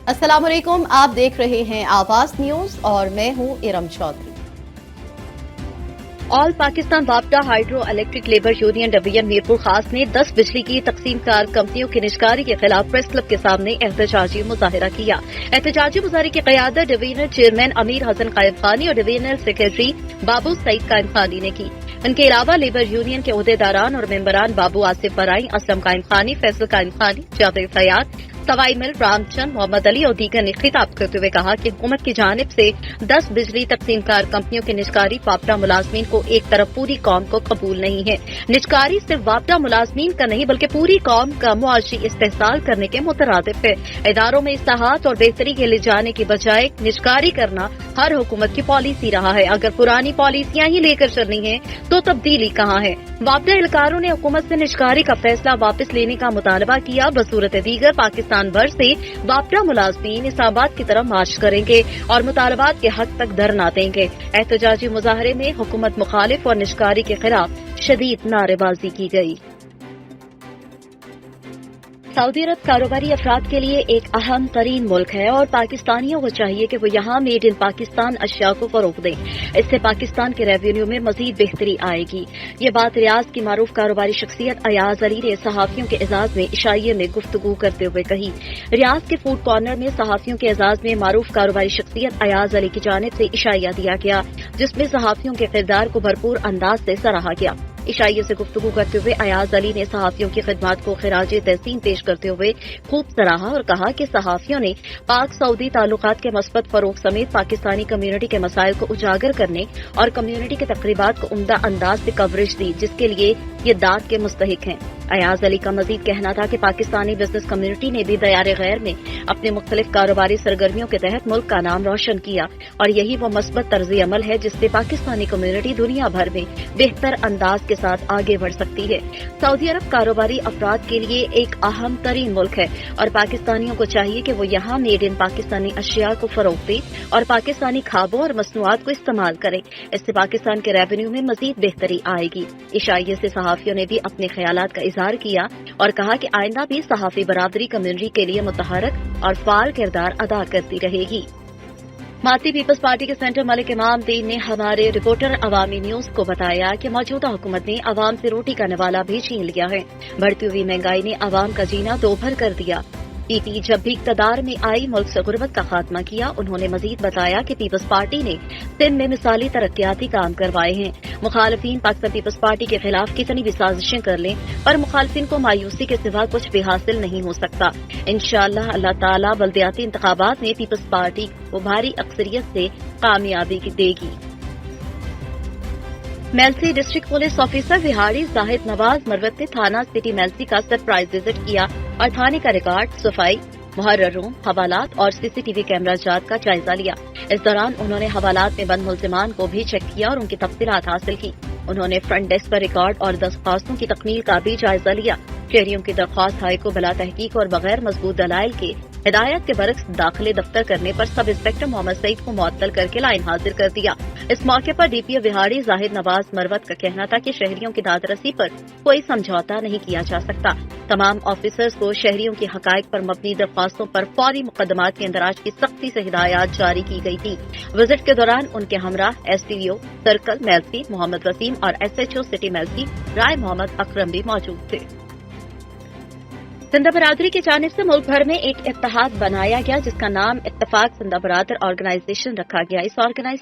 अस्सलाम वालेकुम, आप देख रहे हैं आवाज न्यूज और मैं हूं इरम चौधरी। ऑल पाकिस्तान वापडा hydroelectric labour union division Mirpur Khas ने 10 बिजली की तकसीमकार कंपनियों की निजकारी के खिलाफ प्रेस क्लब के सामने एहतजाजी मुजाहरा किया। एहतजाजी मुजाहरे की क़यादत डिवीजनल चेयरमैन अमीर हसन कायम खानी और डिवीजनल सेक्रेटरी बाबू सईद कायम खानी ने की। इनके अलावा लेबर यूनियन के अहदेदारान और मेंबरान बाबू आसिफ बराई, असलम कायम खानी, फैसल कायम खानी, जावेद फयाद, सवाई मिल, रामचंद, मोहम्मद अली और दीगर ने खिताब करते हुए कहा कि हुकूमत की जानिब से 10 बिजली तकसीमकार कंपनियों की निजकारी वापडा मुलाजमीन को एक तरफ पूरी कौम को कबूल नहीं है। निजकारी सिर्फ वापडा मुलाजमीन का नहीं बल्कि पूरी कौम का मुआशी इस्तेहसाल करने के मुतरादिफ है। इदारों में इस्लाहात और बेहतरी के लिए जाने की बजाय निजकारी करना हर हुकूमत की पॉलिसी रहा है। अगर पुरानी पॉलिसियां ही लेकर चलनी है तो तब्दीली कहाँ है। वापडा एहलकारों ने हुकूमत से निजकारी का फैसला वापस लेने का मुतालबा किया। बसूरत दीगर पाकिस्तान भर से वापडा मुलाजमीन इस्लामाबाद की तरफ मार्च करेंगे और मुतालबात के हक तक धरना देंगे। एहतजाजी मुजाहरे में हुकूमत मुखालिफ और निजकारी के खिलाफ शदीद नारेबाजी की गई। सऊदी अरब कारोबारी अफराद के लिए एक अहम तरीन मुल्क है और पाकिस्तानियों को चाहिए कि वो यहाँ मेड इन पाकिस्तान अशिया को फरोग दें। इससे पाकिस्तान के रेवेन्यू में मजीद बेहतरी आएगी। ये बात रियाज की मारूफ कारोबारी शख्सियत अयाज अली ने सहाफियों के एजाज में इशाइये में गुफ्तगू करते हुए कही। रियाज के फूड कॉर्नर में सहाफियों के एजाज में मारूफ कारोबारी शख्सियत अयाज अली की जानिब से इशाइया दिया गया, जिसमें सहाफियों के किरदार को भरपूर अंदाज से सराहा गया। इशाइये से गुफ्तगू करते हुए अयाज अली ने सहाफियों की खिदमत को खिराजे तहसीन पेश करते हुए खूब सराहा और कहा कि सहाफियों ने पाक सऊदी ताल्लुकात के मस्बत फरोग समेत पाकिस्तानी कम्युनिटी के मसाइल को उजागर करने और कम्युनिटी के तकरीबात को उम्दा अंदाज से कवरेज दी, जिसके लिए ये दाद के मुस्तहिक हैं। अयाज अली का मजीद कहना था कि पाकिस्तानी बिजनेस कम्युनिटी ने भी दयार गैर में अपने मुख्तलिफ कारोबारी सरगर्मियों के तहत मुल्क का नाम रोशन किया और यही वो मस्बत तर्ज अमल है जिससे पाकिस्तानी कम्युनिटी दुनिया भर में बेहतर अंदाज के साथ आगे बढ़ सकती है। सऊदी अरब कारोबारी अफराद के लिए एक अहम तरीन मुल्क है और पाकिस्तानियों को चाहिए कि वो यहाँ मेड इन पाकिस्तानी अशिया को फरोग दे और पाकिस्तानी खाबों और मसनूआत को इस्तेमाल करें। इससे पाकिस्तान के रेवेन्यू में मजीद बेहतरी आएगी। इशाइये से सहाफियों ने भी अपने ख्यालात का इजहार किया और कहा कि आइंदा भी सहाफी बरादरी कम्युनिटी के लिए मुतहरक और फाल किरदार अदा करती रहेगी। माती पीपल्स पार्टी के सेंटर मलिक इमाम दीन ने हमारे रिपोर्टर अवामी न्यूज को बताया कि मौजूदा हुकूमत ने अवाम से रोटी का नवाला भी छीन लिया है। बढ़ती हुई महंगाई ने अवाम का जीना दोभर कर दिया। पीपी जब भी इक़्तिदार में आई मुल्क से गुर्बत का खात्मा किया। उन्होंने मजीद बताया कि पीपल्स पार्टी ने सिंध में मिसाली तरक्याती काम करवाए हैं। मुखालिफिन पाकिस्तान पीपल्स पार्टी के खिलाफ कितनी भी साजिशें कर लें पर मुखालिफिन को मायूसी के सिवा कुछ भी हासिल नहीं हो सकता। इंशाअल्लाह अल्लाह ताला बल्दियाती इंतखाबात में पीपल्स पार्टी को भारी अक्सरियत से कामयाबी देगी। Mailsi district police officer Vehari Zahid Nawaz Marwat ने थाना सिटी मेलसी का सरप्राइज विजिट किया और थाने का रिकॉर्ड, सफाई, मुहर्रर रूम, हवालात और सीसीटीवी कैमरा जात का जायजा लिया। इस दौरान उन्होंने हवालात में बंद मुल्जिमान को भी चेक किया और उनकी तफसीलात हासिल की। उन्होंने फ्रंट डेस्क पर रिकॉर्ड और दरख्वास्तों की तकमील का भी जायजा लिया। शहरियों की दरख्वास्त हाई को बिला तहकीक और बगैर मजबूत दलाइल के हिदायत के बरक्स दाखिले दफ्तर करने पर सब इंस्पेक्टर मोहम्मद सईद को मुअत्तल करके लाइन हाजिर कर दिया। इस मौके पर डीपीओ विहाड़ी जाहिद नवाज मरवत का कहना था कि शहरियों की दादरसी पर कोई समझौता नहीं किया जा सकता। तमाम ऑफिसर्स को शहरियों की हकायक पर मबनी दरख्वास्तों पर फौरी मुकदमात की इंदराज की सख्ती से हिदायत जारी की गई थी। विजिट के दौरान उनके हमराह एसडीओ सर्कल मेलसी मोहम्मद वसीम और एसएचओ सिटी मेलसी राय मोहम्मद अकरम भी मौजूद थे। सिंध बरादरी की जानिब से मुल्क भर में एक इत्तेहाद बनाया गया जिसका नाम इत्तेफाक सिंध बरादर ऑर्गेनाइजेशन रखा गया।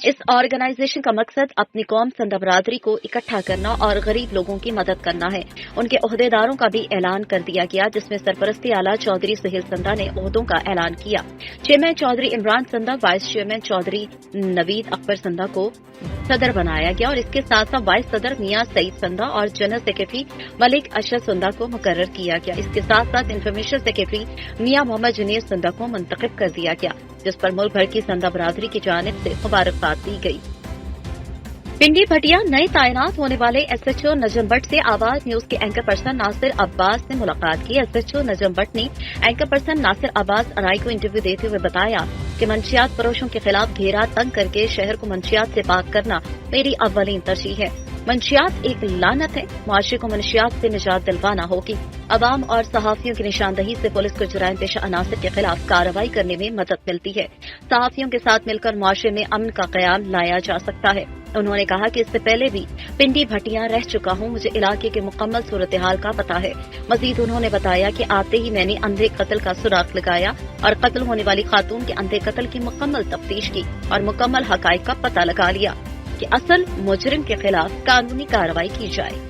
इस ऑर्गेनाइजेशन का मकसद अपनी कौम सिंध बरादरी को इकट्ठा करना और गरीब लोगों की मदद करना है। उनके ओहदेदारों का भी ऐलान कर दिया गया जिसमें सरपरस्ती आला चौधरी सुहेल संधा ने ओहदों का ऐलान किया। Chairman Chaudhry Imran Sandha, vice chairman Chaudhry Naveed Akbar Sandha को सदर बनाया गया और इसके साथ साथ वाइस सदर मियां सईद संधा और जनरल सेक्रेटरी मलिक अशरफ संधा को मुकर्रर किया गया। इसके साथ साथ इंफॉर्मेशन सेक्रेटरी मियां मोहम्मद जुनेर संधा को मुंतखब कर दिया गया, जिस पर मुल्क भर की संधा बरादरी की जानिब से मुबारकबाद दी गई। पिंडी भटिया नए तैनात होने वाले एसएचओ नजम भट्ट से आवाज न्यूज के एंकर पर्सन नासिर अब्बास ने मुलाकात की। एसएचओ नजम भट्ट ने एंकर पर्सन नासिर अब्बास अराई को इंटरव्यू देते हुए बताया कि मंशियात फरोशों के खिलाफ घेरा तंग करके शहर को मंशियात से पाक करना मेरी अव्वलीन तरजीह है। मंशियात एक लानत है, मुआशरे को मंशियात से निजात दिलवाना होगी। अवाम और सहाफियों की निशानदही से पुलिस को जुराइम पेशा अनासर के खिलाफ कार्रवाई करने में मदद मिलती है। सहाफियों के साथ मिलकर मुआशरे में अमन का क़याम लाया जा सकता है। उन्होंने कहा कि इससे पहले भी पिंडी भटियां रह चुका हूं, मुझे इलाके के मुकम्मल सूरत हाल का पता है। मजीद उन्होंने बताया कि आते ही मैंने अंधे कत्ल का सुराग लगाया और कत्ल होने वाली खातून के अंधे कत्ल की मुकम्मल तफ्तीश की और मुकम्मल हकाइक का पता लगा लिया कि असल मुजरिम के खिलाफ कानूनी कार्रवाई की जाए।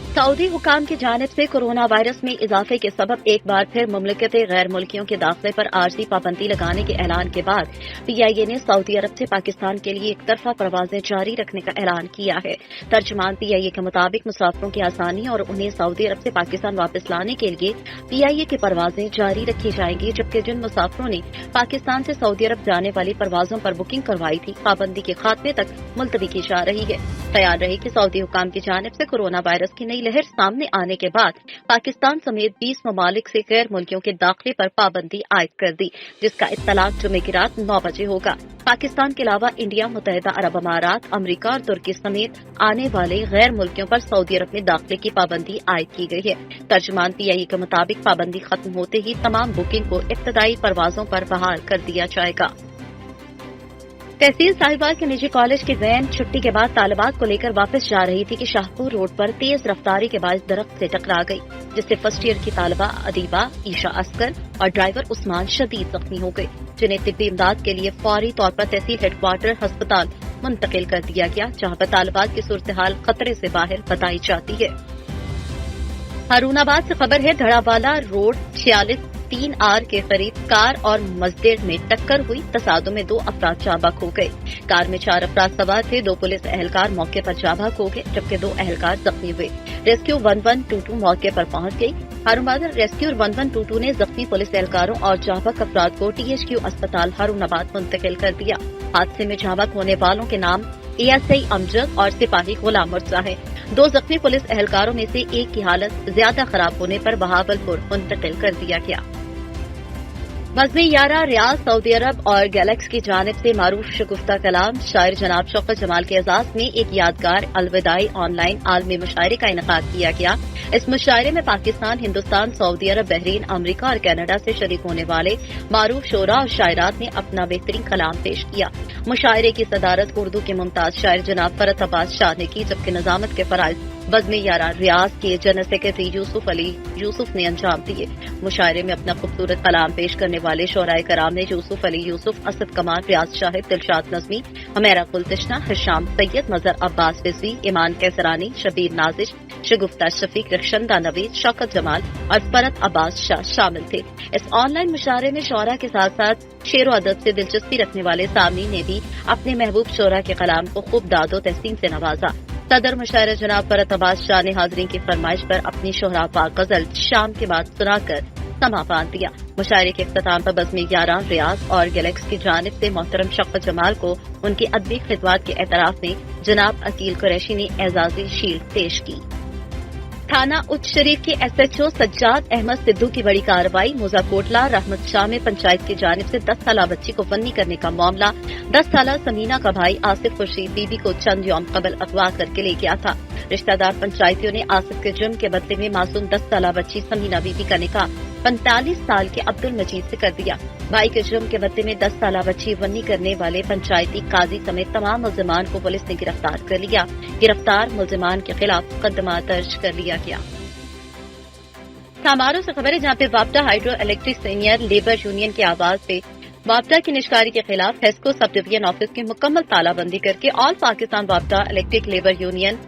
सऊदी हुकाम की जानिब से कोरोना वायरस में इजाफे के सबब एक बार फिर मुमलिकत गैर मुल्कियों के दाखिले पर आर्जी पाबंदी लगाने के ऐलान के बाद PIA ने सऊदी अरब से पाकिस्तान के लिए एक तरफा परवाजें जारी रखने का ऐलान किया है। तर्जुमान PIA के मुताबिक मुसाफिरों की आसानी और उन्हें सऊदी अरब से पाकिस्तान वापस लाने के लिए PIA की परवाजें जारी रखी जाएंगी, जबकि जिन मुसाफिरों ने पाकिस्तान से सऊदी अरब जाने वाली परवाजों पर बुकिंग करवाई थी, पाबंदी के खात्मे तक मुलतवी की जा रही है। ख्याल रहे कि सऊदी हुकाम की जानिब से कोरोना वायरस की नई लहर सामने आने के बाद पाकिस्तान समेत 20 ममालिक से गैर मुल्कियों के दाखिले पर पाबंदी आयद कर दी, जिसका इत्तलाक जुमे की रात 9 बजे होगा। पाकिस्तान के अलावा इंडिया, मुत्तहिदा अरब अमारात, अमरीका और तुर्की समेत आने वाले गैर मुल्कियों पर सऊदी अरब में दाखिले की पाबंदी आयद की गई है। तर्जुमान PIA के मुताबिक पाबंदी खत्म होते ही तमाम बुकिंग को इब्तदाई परवाजों पर बहाल कर दिया जाएगा। तहसील साहिबाल के निजी कॉलेज की वैन छुट्टी के बाद तालिबात को लेकर वापस जा रही थी कि शाहपुर रोड पर तेज रफ्तारी के बाद दरख्त से टकरा गई, जिससे फर्स्ट ईयर की तालिबा अदीबा ईशा अस्कर और ड्राइवर उस्मान शदीद जख्मी हो गए, जिन्हें तिब्बी इमदाद के लिए फौरी तौर पर तहसील हेडक्वार्टर अस्पताल मुंतकिल कर दिया गया, जहां पर तालिबात की सूरत हाल खतरे से बाहर बताई जाती है। हारूनाबाद से खबर है, धड़ावाला रोड 46-3R के करीब कार और मजदूर में टक्कर हुई। तसादुम में 2 अफराद जाबाक हो गए। कार में 4 अफराद सवार थे। 2 पुलिस एहलकार मौके पर जाबाक हो गए, जबकि 2 एहलकार जख्मी हुए। रेस्क्यू 1122 मौके पर पहुंच गई। हारूनाबाद रेस्क्यू 1122 ने जख्मी पुलिस एहलकारों और जाबाक अफराद को THQ अस्पताल हारूनाबाद मुंतकिल कर दिया। हादसे में जाबाक होने वालों के नाम ASI अमजद और सिपाही गुलाम मुर्जा है। 2 जख्मी पुलिस एहलकारों में से एक की हालत ज्यादा खराब होने पर बहावलपुर मुंतकिल कर दिया गया। मज़्मे यारा रियाज सऊदी अरब और गैलेक्स की जानिब से मारूफ शगुफ्ता कलाम शायर जनाब शौकत जमाल के एजाज में एक यादगार अलविदाई ऑनलाइन आलमी मुशायरे का इनेकाद किया गया। इस मुशायरे में पाकिस्तान, हिंदुस्तान, सऊदी अरब, बहरीन, अमरीका और कनाडा से शरीक होने वाले मारूफ शोरा और शायरात ने अपना बेहतरीन कलाम पेश किया। मुशायरे की सदारत उर्दू के मुमताज शायर जनाब फरत अब्बास शाह ने की, जबकि नजामत के फराइज मज़्मे यारा रियाज के जनरल सेक्रेटरी यूसुफ ने अंजाम दिए। मुशायरे में अपना खूबसूरत कलाम पेश करने वाले शोराए कराम ने यूसुफ अली यूसुफ, असद कमाल, रियाज शाहिद, दिलशाद नजमी, हमेरा कुलतशना, हिशाम सैयद, मजहर अब्बास रिजवी, ईमान कैसरानी, शबीर नाजिश, शगुफ्ता शफीक, रखशंदा नवीद, शौकत जमाल और फरत अब्बास शाह शामिल थे। इस ऑनलाइन मुशायरे में शोरा के साथ साथ शेर अदब से दिलचस्पी रखने वाले सामईन ने भी अपने महबूब शोरा के कलाम को खूब दादो तहसीन से नवाजा। सदर मुशायरा जनाब फरत अब्बास शाह ने हाजरीन की फरमाइश पर अपनी शोहरापा गजल शाम के बाद सुनाकर समा बांध दिया। मुशायरे के इख्तिताम पर बज़्मे यारा रियाज और गैलेक्स की जानिब से मोहतरम शौकत जमाल को उनकी अदबी खिदमत के एतराफ में जनाब अकील कुरैशी ने एजाजी शील्ड पेश की। थाना उच्च शरीफ के SHO सज्जाद अहमद सिद्धू की बड़ी कार्रवाई। मोजा कोटला रहमत शाह में पंचायत की जानिब से 10 साला बच्ची को फन्नी करने का मामला। 10 साला समीना का भाई आसिफ खुर्शीद बीबी को चंद यौम कबल अगवा करके ले गया था। रिश्तेदार पंचायतियों ने आसिफ के जुर्म के बदले में मासूम 10 साला बच्ची समीना बीबी का निकाह 45 साल के अब्दुल मजीद से कर दिया। भाई के जुर्म के बदले में 10 साला बच्ची वन्नी करने वाले पंचायती काजी समेत तमाम मुल्जिमान को पुलिस ने गिरफ्तार कर लिया। गिरफ्तार मुल्जिमान के खिलाफ मुकदमा दर्ज कर लिया गया। समारोह से खबर है, जहां पे वापटा hydroelectric senior labour union की आवाज पे वापटा की निष्कारी के खिलाफ हेस्को सब डिवीजन ऑफिस की मुकम्मल तालाबंदी करके ऑल पाकिस्तान वापटा electric labour union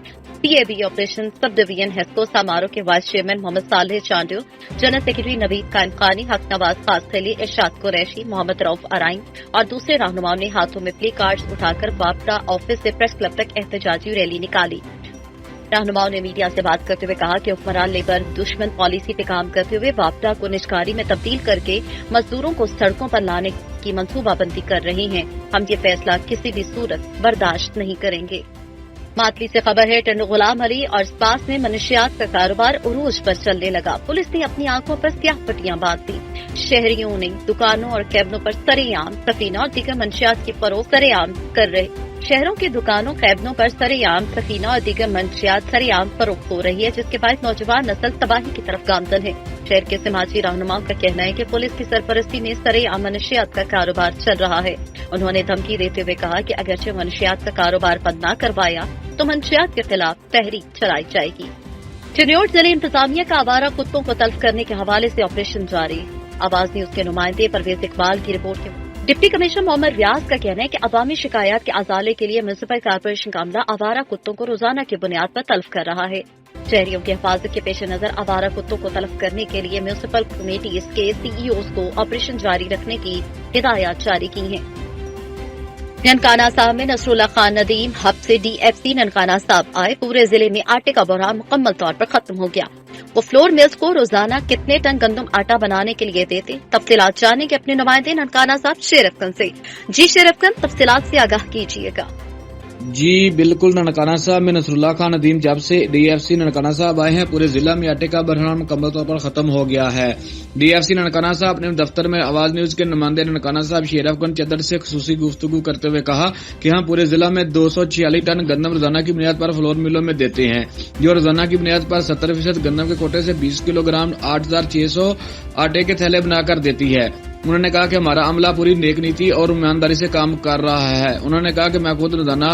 CAB operation subdivision HESCO समारोह के vice chairman Mohammad Saleh Chandio, general secretary Naveed Qaim Khani, हक नवाज खास खली, इरशाद कुरैशी, मोहम्मद रऊफ अराइन और दूसरे रहनुमाओं ने हाथों में प्ले कार्ड्स उठाकर वापटा ऑफिस से प्रेस क्लब तक एहतजाजी रैली निकाली। रहनुमाओं ने मीडिया से बात करते हुए कहा कि हुक्मरान लेबर दुश्मन पॉलिसी पे काम करते हुए वापटा को निष्कारी में तब्दील करके मजदूरों को सड़कों पर लाने की मंसूबाबंदी कर रहे हैं। हम ये फैसला किसी भी सूरत बर्दाश्त नहीं करेंगे। मातली से खबर है, टंडू गुलाम अली और स्पास में मनशियात का कारोबार उरूज पर चलने लगा। पुलिस ने अपनी आंखों पर स्याह पट्टियां बांध दी। शहरियों ने दुकानों और कैबनों पर सरेआम सफीना और दीगर मनशियात की फरोख्त सरेआम कर रहे शहरों की दुकानों खैबनों पर सरेआम सफीना और दीगर मंशियात सरेआम फरोख्त हो रही है, जिसके बाद नौजवान नस्ल तबाही की तरफ गामजन है। शहर के समाजी रहनुमाओं का कहना है कि पुलिस की सरपरस्ती में सरेआम मंशियात का कारोबार चल रहा है। उन्होंने धमकी देते हुए कहा कि अगरचे मंशियात का कारोबार बंद न करवाया तो मंशियात के खिलाफ तहरीक चलाई जाएगी। चिन्योट जिले इंतजामिया का आवारा कुत्तों को तल्फ करने के हवाले से ऑपरेशन जारी। आवाज न्यूज के नुमाइंदे परवेज इकबाल की रिपोर्ट के डिप्टी कमिश्नर मोहम्मद रियाज का कहना है कि अवामी शिकायत के अजाले के लिए म्युनिसिपल कॉर्पोरेशन का अमला आवारा कुत्तों को रोजाना की बुनियाद पर तल्फ कर रहा है। शहरियों की हिफाजत के पेश नजर आवारा कुत्तों को तल्फ करने के लिए म्युनिसिपल कमेटी के सीईओज को ऑपरेशन जारी रखने की हिदायत जारी की हैं। ननकाना साहब में नसरुल्लाह खान नदीम हब से डीएफसी ननकाना साहब आए। पूरे जिले में आटे का बहरान मुकम्मल तौर पर खत्म हो गया। वो फ्लोर मिल्स को रोजाना कितने टन गंदम आटा बनाने के लिए देते, तफसीलात जानने के अपने नुमाइंदे ननकाना साहब शेरफगंज से। जी शेरफगंज, तफसीलात से आगाह कीजिएगा। जी बिल्कुल, ननकाना साहब में नसरुल्लाह खान नदीम जब से डीएफसी ननकाना साहब आए हैं, पूरे जिला में आटे का बहरान मुकम्मल तौर पर खत्म हो गया है। डीएफसी ननकाना साहब अपने दफ्तर में आवाज न्यूज के नुमाइंदे ननकाना साहब शेरफगंज चदर से खसूसी गुफ्तगू करते हुए कहा कि हम पूरे जिला में 246 टन गंदम रोजाना की बुनियाद पर फ्लोर मिलों में देते हैं, जो रोजाना की बुनियाद पर 70% गंदम के कोटे से 20 किलोग्राम 8600 आटे के थैले बनाकर देती है। उन्होंने कहा कि हमारा अमला पूरी नेक नीति और ईमानदारी से काम कर रहा है। उन्होंने कहा कि मैं खुद रोजाना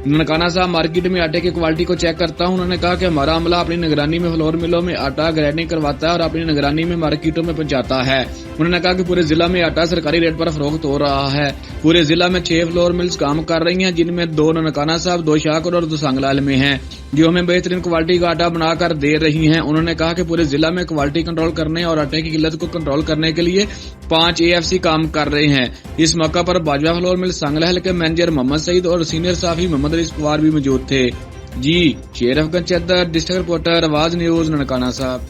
ननकाना साहब मार्केट में आटे की क्वालिटी को चेक करता हूं। उन्होंने कहा कि हमारा अमला अपनी निगरानी में फ्लोर मिलों में आटा ग्राइंडिंग करवाता है और अपनी निगरानी में मार्केटों में पहुंचाता है। उन्होंने कहा कि पूरे जिला में आटा सरकारी रेट पर फरोख्त हो रहा है। पूरे जिला में 6 फ्लोर मिल्स काम कर रही हैं, जिनमें 2 ननकाना साहब, 2 शाहपुर और 2 सांगलाल में हैं, जो हमें बेहतरीन क्वालिटी का आटा बनाकर दे रही हैं। उन्होंने कहा कि पूरे जिला में क्वालिटी कंट्रोल करने और आटे की किल्लत को कंट्रोल करने के लिए 5 एएफसी काम कर रहे हैं। इस मौका पर बाजवा फ्लोर मिल सांगलाल के मैनेजर मोहम्मद सईद और सीनियर साफी मोहम्मद रईस कुमार भी मौजूद थे। जी शेरफगंज चदर, डिस्ट्रिक्ट रिपोर्टर, आवाज न्यूज, ननकाना साहब।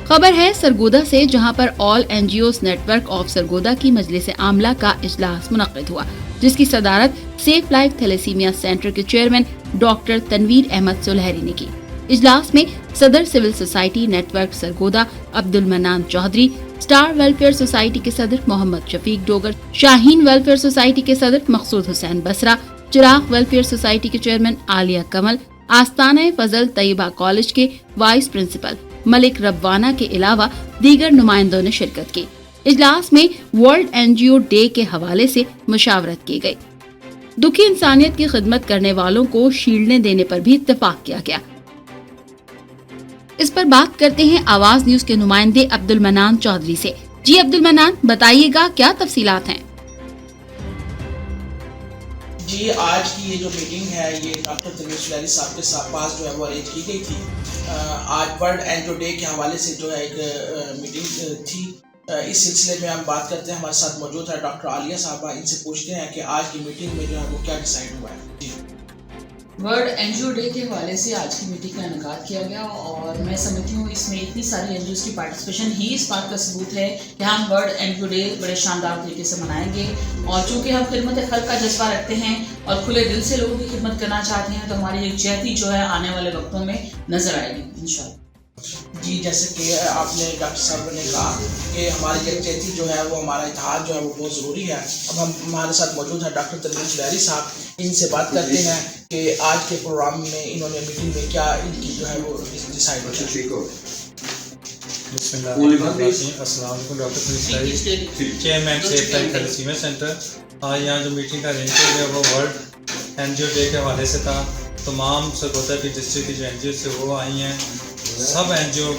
खबर है सरगोदा से, जहां पर all NGOs network of Sargodha की मजलिस आमला का इजलास मुनक्किद हुआ, जिसकी सदारत सेफ लाइफ थैलेसीमिया सेंटर के चेयरमैन डॉक्टर तनवीर अहमद सुलहरी ने की। इजलास में सदर civil society network Sargodha Abdul Manan Chaudhry, star welfare society के सदर मोहम्मद शफीक डोगर, शाहीन वेलफेयर सोसाइटी के सदर मकसूद हुसैन बसरा, चिराग वेलफेयर सोसाइटी के चेयरमैन आलिया कमल, आस्ताना फजल तैयबा कॉलेज के वाइस प्रिंसिपल मलिक रब्बाना के अलावा दीगर नुमाइंदों ने शिरकत की। इजलास में वर्ल्ड एनजीओ डे के हवाले से मुशावरत की गई। दुखी इंसानियत की खिदमत करने वालों को शील्डें देने पर भी इत्तेफाक किया गया। इस पर बात करते हैं आवाज न्यूज के नुमाइंदे अब्दुल मनान चौधरी से। जी अब्दुल मनान, बताइएगा क्या तफसीलात हैं? जी आज की ये जो मीटिंग है ये डॉक्टर तनवीर सुलहरी साहब के पास जो है वो अरेंज की गई थी। आज वर्ल्ड एनजीओ डे के हवाले से जो है एक मीटिंग थी। इस सिलसिले में हम बात करते हैं, हमारे साथ मौजूद है डॉक्टर आलिया साहबा। इनसे पूछते हैं कि आज की मीटिंग में जो है वो क्या डिसाइड हुआ है। जी वर्ल्ड एनजीओ डे के हवाले से आज की मीटिंग का इनेकाद किया गया और मैं समझती हूँ इसमें इतनी सारी एनजीओज़ की पार्टिसिपेशन ही इस बात का सबूत है कि हम वर्ल्ड एनजीओ डे बड़े शानदार तरीके से मनाएंगे। और चूँकि हम खिदमत खल्क का जज्बा रखते हैं और खुले दिल से लोगों की खिदमत करना चाहते हैं, तो हमारी यकजहती जो है आने वाले वक्तों में नजर आएगी इंशाअल्लाह। जी जैसे कि आपने डॉक्टर साहब ने कहा कि हमारी यकजहती जो है वो, हमारा इत्तेहाद जो है वो बहुत ज़रूरी है। अब हम हमारे साथ मौजूद हैं डॉक्टर तनवीर सुलहरी साहब, इनसे बात करते हैं कि आज के प्रोग्राम में इन्होंने मीटिंग में क्या इनकी जो है वो डिसाइड हुआ। अस्सलाम वालेकुम, doctor Tanveer Sulehri, chairman safe life thalassemia centre. आज यहाँ जो मीटिंग का अरेंज किया गया वो वर्ल्ड एनजीओ डे के हवाले से था। तमाम सरगोदा की डिस्ट्रिक्ट की जो एनजीओ से वो आई हैं, सब एनजीओ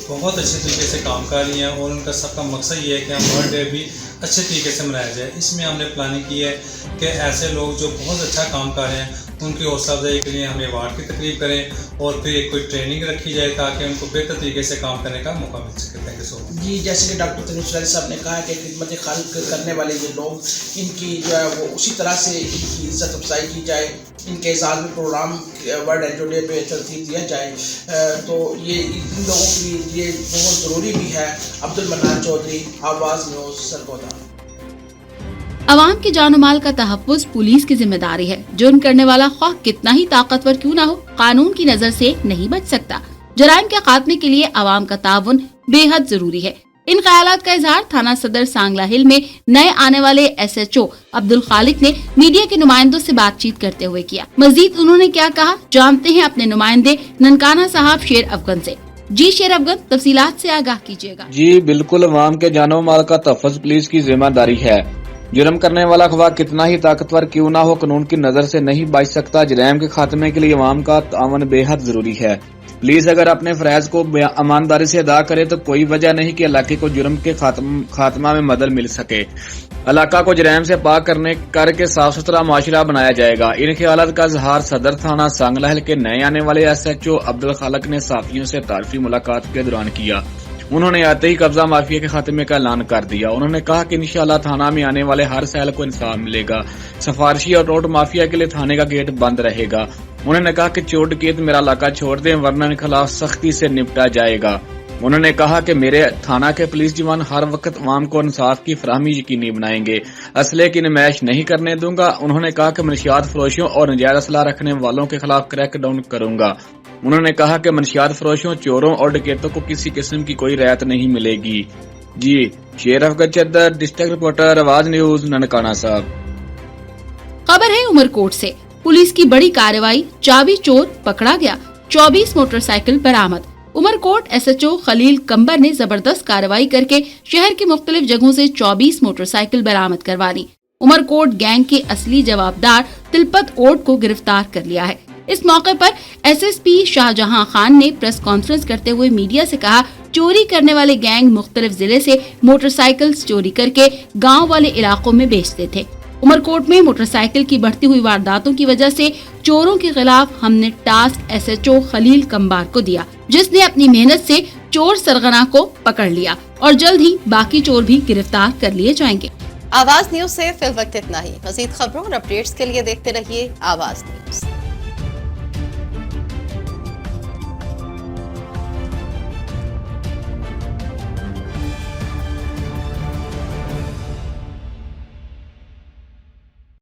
बहुत अच्छे तरीके से काम कर रही हैं और उनका सबका मकसद ये है कि हम वर्ल्ड डे भी अच्छे तरीके से मनाया जाए। इसमें हमने प्लानिंग की है कि ऐसे लोग जो बहुत अच्छा काम कर रहे हैं उनकी हौसला अफजाई के लिए हम अवार्ड की तकरीब करें और फिर एक कोई ट्रेनिंग रखी जाए ताकि उनको बेहतर तरीके से काम करने का मौका मिल सके। Thank you so much. जी जैसे कि डॉक्टर तनवीर सुलहरी साहब ने कहा कि खिदमत खल्क करने वाले ये लोग, इनकी जो है वो उसी तरह से इनकी इज्जत अफजाई की जाए, इनके एजाज़ में प्रोग्राम वर्ल्ड एनजीओ डे पे तरतीब दिया जाए, तो ये इन लोगों के लिए बहुत ज़रूरी भी है। अब्दुल मनान चौधरी, आवाज़ न्यूज़, सरगोदा। अवाम की जान और माल का तहफ़्फ़ुज़ पुलिस की जिम्मेदारी है। जुर्म करने वाला ख्वाह कितना ही ताकतवर क्यों न हो, कानून की नजर से नहीं बच सकता। जराइम के खात्मे के लिए अवाम का ताउन बेहद जरूरी है। इन ख्यालात का इजहार थाना सदर सांगला हिल में नए आने वाले SHO अब्दुल खालिक ने मीडिया के नुमाइंदों से बातचीत करते हुए किया। मजीद उन्होंने क्या कहा, जानते हैं अपने नुमाइंदे ननकाना साहब शेर अफगन से। जी शेर अफगन, तफसीलात से आगाह कीजिएगा। जी बिल्कुल, अवाम के जानो माल का तहफ़्फ़ुज़ पुलिस की जिम्मेदारी है। जुर्म करने वाला ख्वाह कितना ही ताकतवर क्यों ना हो, कानून की नजर से नहीं बच सकता। जराइम के खात्मे के लिए अवाम का तावन बेहद जरूरी है। पुलिस अगर अपने फराइज को ईमानदारी से अदा करे तो कोई वजह नहीं कि इलाके को जुर्म के खात्मा में मदद मिल सके। इलाका को जराइम से पाक करके साफ सुथरा माशरा बनाया जाएगा। इन ख्यालात का इजहार सदर थाना सांगला हिल के नए आने वाले SHO अब्दुल खालिक ने साफियों से तारीफी मुलाकात के दौरान किया। उन्होंने आते ही कब्जा माफिया के खात्मे का ऐलान कर दिया। उन्होंने कहा कि इंशाअल्लाह थाना में आने वाले हर सैल को इंसाफ मिलेगा। सफारशी और रोड माफिया के लिए थाने का गेट बंद रहेगा। उन्होंने कहा कि चोर डकैत मेरा इलाका छोड़ दें वरना इनके खिलाफ सख्ती से निपटा जाएगा। उन्होंने कहा कि मेरे थाना के पुलिस जवान हर वक्त अवाम को इंसाफ की फराहमी यकीनी बनाएंगे। असले की नुमाइश नहीं करने दूंगा। उन्होंने कहा कि मनशियात फरोशों और नजायज असला रखने वालों के खिलाफ क्रैकडाउन करूंगा। उन्होंने कहा कि मनशियात फरोशों, चोरों और डकैतों को किसी किस्म की कोई रियायत नहीं मिलेगी। जी शेर अफगन चद्दर, डिस्ट्रिक्ट रिपोर्टर, आवाज न्यूज, ननकाना साहब। खबर है उमरकोट से, पुलिस की बड़ी कार्रवाई, चाबी चोर पकड़ा गया, 24 मोटरसाइकिल बरामद। उमरकोट SHO खलील कंबर ने जबरदस्त कार्रवाई करके शहर के मुख्तलिफ जगहों से 24 मोटरसाइकिल बरामद करवा ली। उमरकोट गैंग के असली जवाबदार तिलपत कोट को गिरफ्तार कर लिया है। इस मौके पर SSP शाहजहां खान ने प्रेस कॉन्फ्रेंस करते हुए मीडिया से कहा, चोरी करने वाले गैंग मुख्तलिफ जिले से मोटरसाइकिल चोरी करके गाँव वाले इलाकों में बेचते थे। उमरकोट में मोटरसाइकिल की बढ़ती हुई वारदातों की वजह से चोरों के खिलाफ हमने टास्क SHO खलील कंबार को दिया, जिसने अपनी मेहनत से चोर सरगना को पकड़ लिया और जल्द ही बाकी चोर भी गिरफ्तार कर लिए जाएंगे। आवाज न्यूज से फिल वक्त इतना ही। मजीद खबरों और अपडेट्स के लिए देखते रहिए आवाज न्यूज।